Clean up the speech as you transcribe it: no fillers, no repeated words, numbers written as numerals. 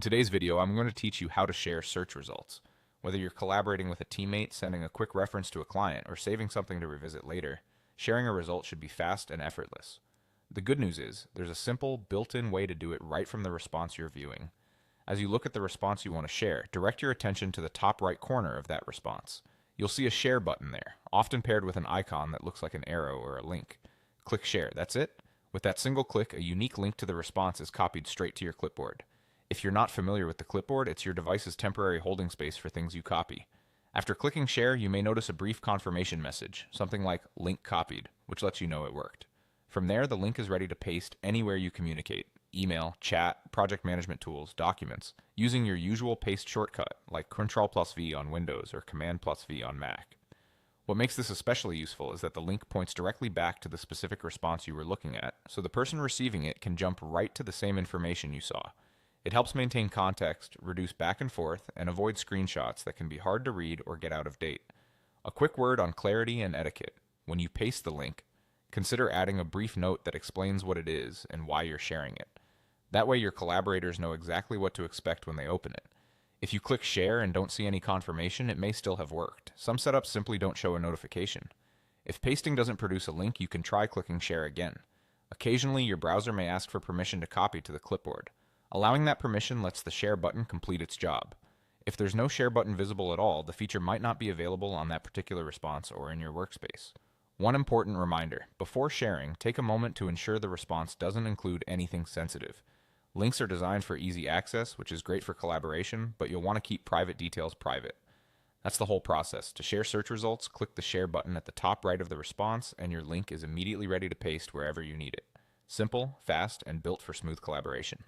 In today's video, I'm going to teach you how to share search results. Whether you're collaborating with a teammate, sending a quick reference to a client, or saving something to revisit later, sharing a result should be fast and effortless. The good news is, there's a simple, built-in way to do it right from the response you're viewing. As you look at the response you want to share, direct your attention to the top right corner of that response. You'll see a share button there, often paired with an icon that looks like an arrow or a link. Click Share, that's it. With that single click, a unique link to the response is copied straight to your clipboard. If you're not familiar with the clipboard, it's your device's temporary holding space for things you copy. After clicking Share, you may notice a brief confirmation message, something like Link Copied, which lets you know it worked. From there, the link is ready to paste anywhere you communicate: email, chat, project management tools, documents, using your usual paste shortcut like Ctrl+V on Windows or Command+V on Mac. What makes this especially useful is that the link points directly back to the specific response you were looking at, so the person receiving it can jump right to the same information you saw. It helps maintain context, reduce back and forth, and avoid screenshots that can be hard to read or get out of date. A quick word on clarity and etiquette. When you paste the link, consider adding a brief note that explains what it is and why you're sharing it. That way your collaborators know exactly what to expect when they open it. If you click Share and don't see any confirmation, it may still have worked. Some setups simply don't show a notification. If pasting doesn't produce a link, you can try clicking Share again. Occasionally, your browser may ask for permission to copy to the clipboard. Allowing that permission lets the Share button complete its job. If there's no Share button visible at all, the feature might not be available on that particular response or in your workspace. One important reminder: before sharing, take a moment to ensure the response doesn't include anything sensitive. Links are designed for easy access, which is great for collaboration, but you'll want to keep private details private. That's the whole process. To share search results, click the Share button at the top right of the response, and your link is immediately ready to paste wherever you need it. Simple, fast, and built for smooth collaboration.